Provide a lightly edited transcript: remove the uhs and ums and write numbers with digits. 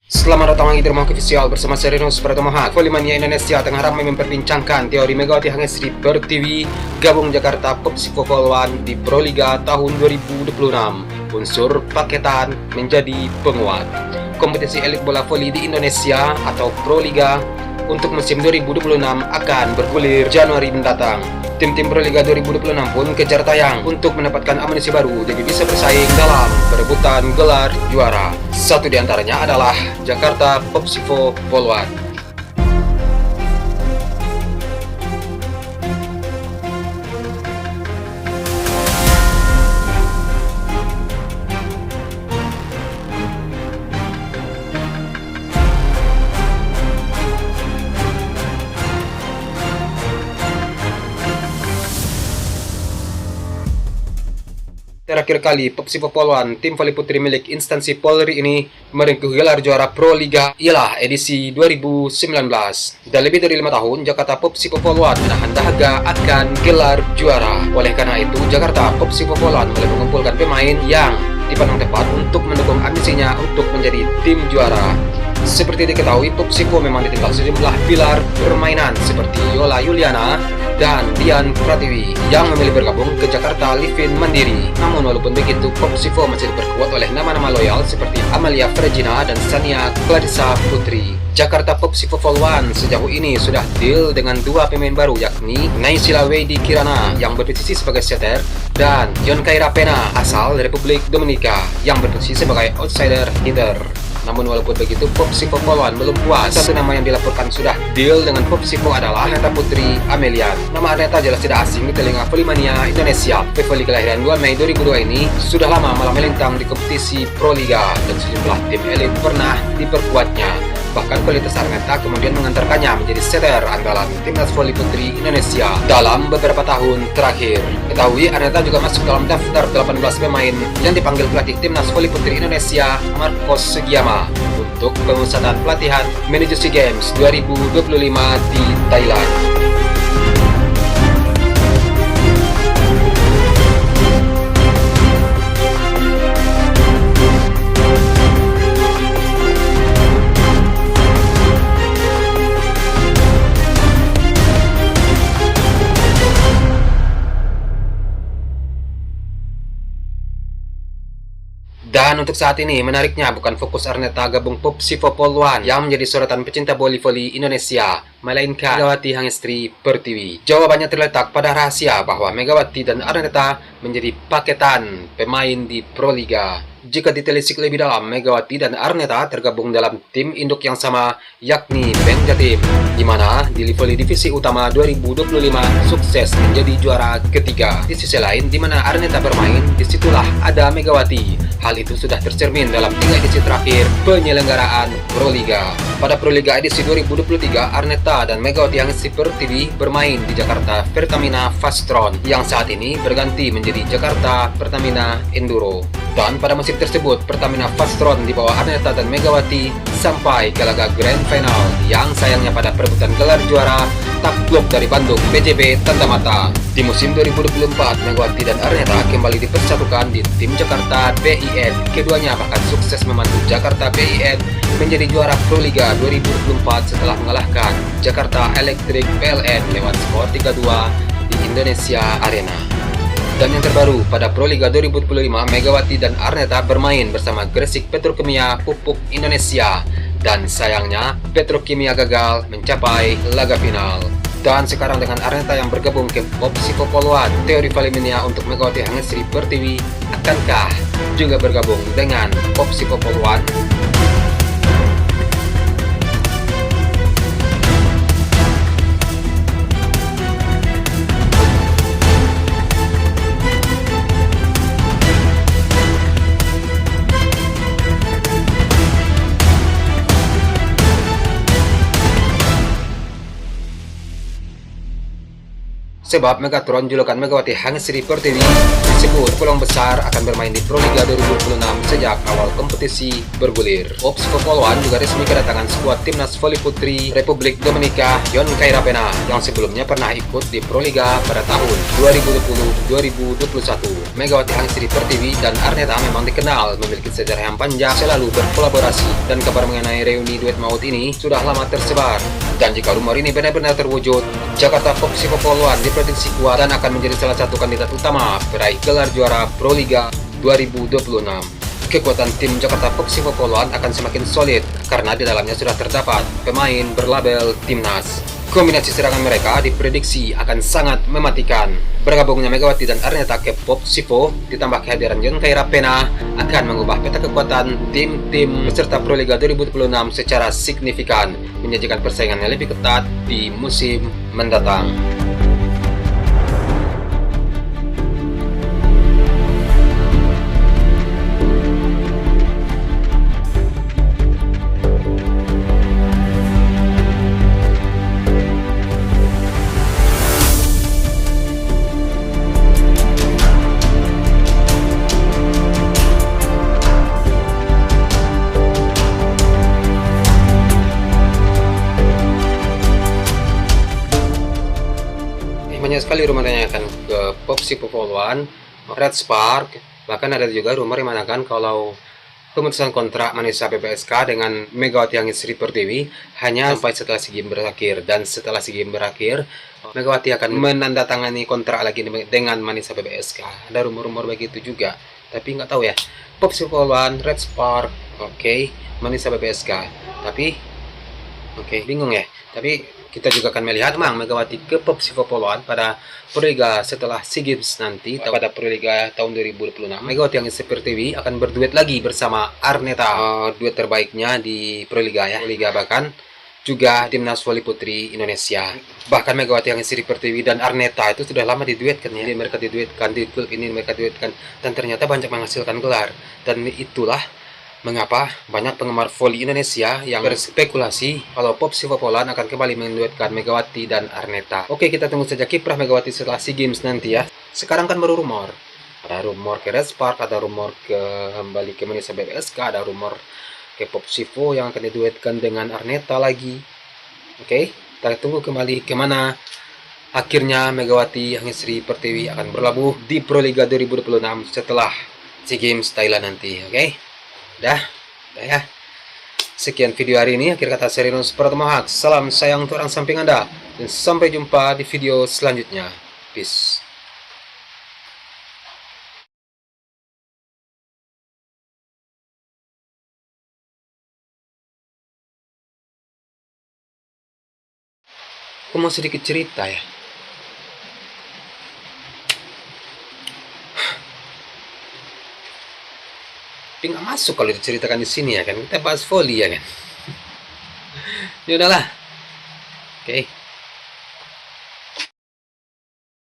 Selamat datang lagi di Rumah Official bersama saya Renus Pratomahat. Volley Indonesia tengah ramai memperbincangkan teori Megawati Hangesri Pertiwi gabung Jakarta Popsivo Vol 1 di Proliga tahun 2026. Unsur paketan menjadi penguat. Kompetisi elit bola voli di Indonesia atau Proliga untuk musim 2026 akan bergulir Januari mendatang. Tim-tim Proliga 2026 pun kejar tayang untuk mendapatkan amunisi baru jadi bisa bersaing dalam perebutan gelar juara. Satu di antaranya adalah Jakarta Popsivo Vol 1. Terakhir kali Popsivo Vol 1, tim voli putri milik instansi Polri ini merengkuh gelar juara Pro Liga ialah edisi 2019. Dan lebih dari 5 tahun, Jakarta Popsivo Vol 1 menahan dahaga akan gelar juara. Oleh karena itu, Jakarta Popsivo Vol 1 mulai mengumpulkan pemain yang dipandang tepat untuk mendukung ambisinya untuk menjadi tim juara. Seperti diketahui, Popsivo memang ditinggal sejumlah pilar permainan seperti Yola Yuliana dan Dian Pratiwi yang memilih bergabung ke Jakarta Livin Mandiri. Namun walaupun begitu, Popsivo masih diperkuat oleh nama-nama loyal seperti Amalia Fregina dan Sania Clarissa Putri. Jakarta Popsivo Vol 1 sejauh ini sudah deal dengan dua pemain baru, yakni Naysila Wedi Kirana yang berposisi sebagai setter dan Yon Kaira Pena asal Republik Dominika yang berposisi sebagai outsider hitter. Namun walaupun begitu, Popsivo Vol 1 belum puas. Satu nama yang dilaporkan sudah deal dengan Popsivo adalah Arneta Putri Amelian. Nama Arneta jelas tidak asing di telinga Volley Indonesia. Pevoli kelahiran 2 Mei 2002 ini sudah lama malam melintang di kompetisi Proliga dan sejumlah tim elit pernah diperkuatnya. Bahkan kualitas Arneta kemudian mengantarkannya menjadi setter andalan timnas voli putri Indonesia dalam beberapa tahun terakhir. Ketahui, Arneta juga masuk dalam daftar 18 pemain yang dipanggil pelatih timnas voli putri Indonesia Marcos Sugiyama untuk pemusatan pelatihan menuju SEA Games 2025 di Thailand. Dan untuk saat ini, menariknya bukan fokus Arneta gabung Popsivo Vol 1 yang menjadi sorotan pecinta voli Indonesia, melainkan Megawati Hangesri Pertiwi. Jawabannya terletak pada rahasia bahwa Megawati dan Arneta menjadi paketan pemain di Proliga. Jika ditelisik lebih dalam, Megawati dan Arneta tergabung dalam tim induk yang sama, yakni Bank Jatim, di mana di voli divisi utama 2025 sukses menjadi juara ketiga. Di sisi lain, di mana Arneta bermain, disitulah ada Megawati. Hal itu sudah tercermin dalam 3 edisi terakhir penyelenggaraan Proliga. Pada Proliga edisi 2023, Arneta dan Megawati Hangesri Pertiwi bermain di Jakarta Pertamina Fastron yang saat ini berganti menjadi Jakarta Pertamina Enduro. Dan pada musim tersebut, Pertamina Fastron di bawah Arneta dan Megawati sampai ke laga Grand Final yang sayangnya pada perebutan gelar juara takluk dari Bandung BJB Tanda Mata. Di musim 2024, Megawati dan Arneta kembali dipersatukan di tim Jakarta BIN. Keduanya bahkan sukses membantu Jakarta BIN menjadi juara Proliga 2024 setelah mengalahkan Jakarta Electric PLN lewat skor 3-2 di Indonesia Arena. Dan yang terbaru, pada Proliga 2025, Megawati dan Arneta bermain bersama Gresik Petrokimia Pupuk Indonesia. Dan sayangnya, Petrokimia gagal mencapai laga final. Dan sekarang dengan Arneta yang bergabung ke Popsivo Vol 1, teori Volley untuk Megawati Hangesri Pertiwi akankah juga bergabung dengan Popsivo Vol 1? Sebab Megatron julukan Megawati Hangsri Pertiwi disebut peluang besar akan bermain di Proliga 2026 sejak awal kompetisi bergulir. Popsivo Poluan juga resmi kedatangan skuad timnas voli putri Republik Dominika Yon Kairapena yang sebelumnya pernah ikut di Proliga pada tahun 2020-2021. Megawati Hangsri Pertiwi dan Arneta memang dikenal memiliki sejarah yang panjang selalu berkolaborasi, dan kabar mengenai reuni duet maut ini sudah lama tersebar. Dan jika rumor ini benar-benar terwujud, Jakarta Popsivo Poluan diprediksi kuat dan akan menjadi salah satu kandidat utama peraih gelar juara Proliga 2026. Kekuatan tim Jakarta Popsivo Poluan akan semakin solid karena di dalamnya sudah terdapat pemain berlabel timnas. Kombinasi serangan mereka diprediksi akan sangat mematikan. Bergabungnya Megawati dan Arneta ke Popsivo ditambah kehadiran Yon Kairapena akan mengubah peta kekuatan tim-tim peserta Proliga 2026 secara signifikan, menyajikan persaingan yang lebih ketat di musim mendatang. Banyak sekali rumor yang akan ke Popsivo Poluan, Red Spark, bahkan ada juga rumor yang mengatakan kalau pemutusan kontrak Manisa BBSK dengan Megawati Hangsri Pertiwi hanya sampai setelah SEA Games berakhir, dan setelah SEA Games berakhir Megawati akan menandatangani kontrak lagi dengan Manisa BBSK. Ada rumor-rumor begitu juga, tapi nggak tahu ya. Popsivo Poluan, Red Spark, oke, Manisa BBSK, tapi bingung ya. Tapi kita juga akan melihat memang Megawati ke Popsivo Poluan pada Proliga setelah SEA Games nanti pada Proliga tahun 2026. Megawati Hangsri Pertiwi akan berduet lagi bersama Arneta, duet terbaiknya di Proliga ya. Proliga bahkan juga timnas voli putri Indonesia. Bahkan Megawati Hangsri Pertiwi dan Arneta itu sudah lama diduetkan ya. Mereka diduetkan di klub ini, mereka diduetkan dan ternyata banyak menghasilkan gelar. Dan itulah mengapa banyak penggemar voli Indonesia yang berspekulasi kalau Popsivo Poluan akan kembali menduetkan Megawati dan Arneta. Oke, kita tunggu saja kiprah Megawati setelah SEA Games nanti ya. Sekarang kan baru rumor. Ada rumor ke Red Spark, ada rumor kembali ke Manisa BBSK, ada rumor ke Popsivo yang akan diduetkan dengan Arneta lagi. Oke, kita tunggu kembali kemana akhirnya Megawati Hangsri Pertiwi akan berlabuh di Proliga 2026 setelah SEA Games Thailand nanti. Oke. Dah ya. Sekian video hari ini. Akhir kata saya Rinus Pratama. Salam sayang untuk orang samping Anda, dan sampai jumpa di video selanjutnya. Peace. Aku mau sedikit cerita ya. Tapi nggak masuk kalau diceritakan di sini ya kan. Kita bahas voli ya kan. Ya udahlah. Oke.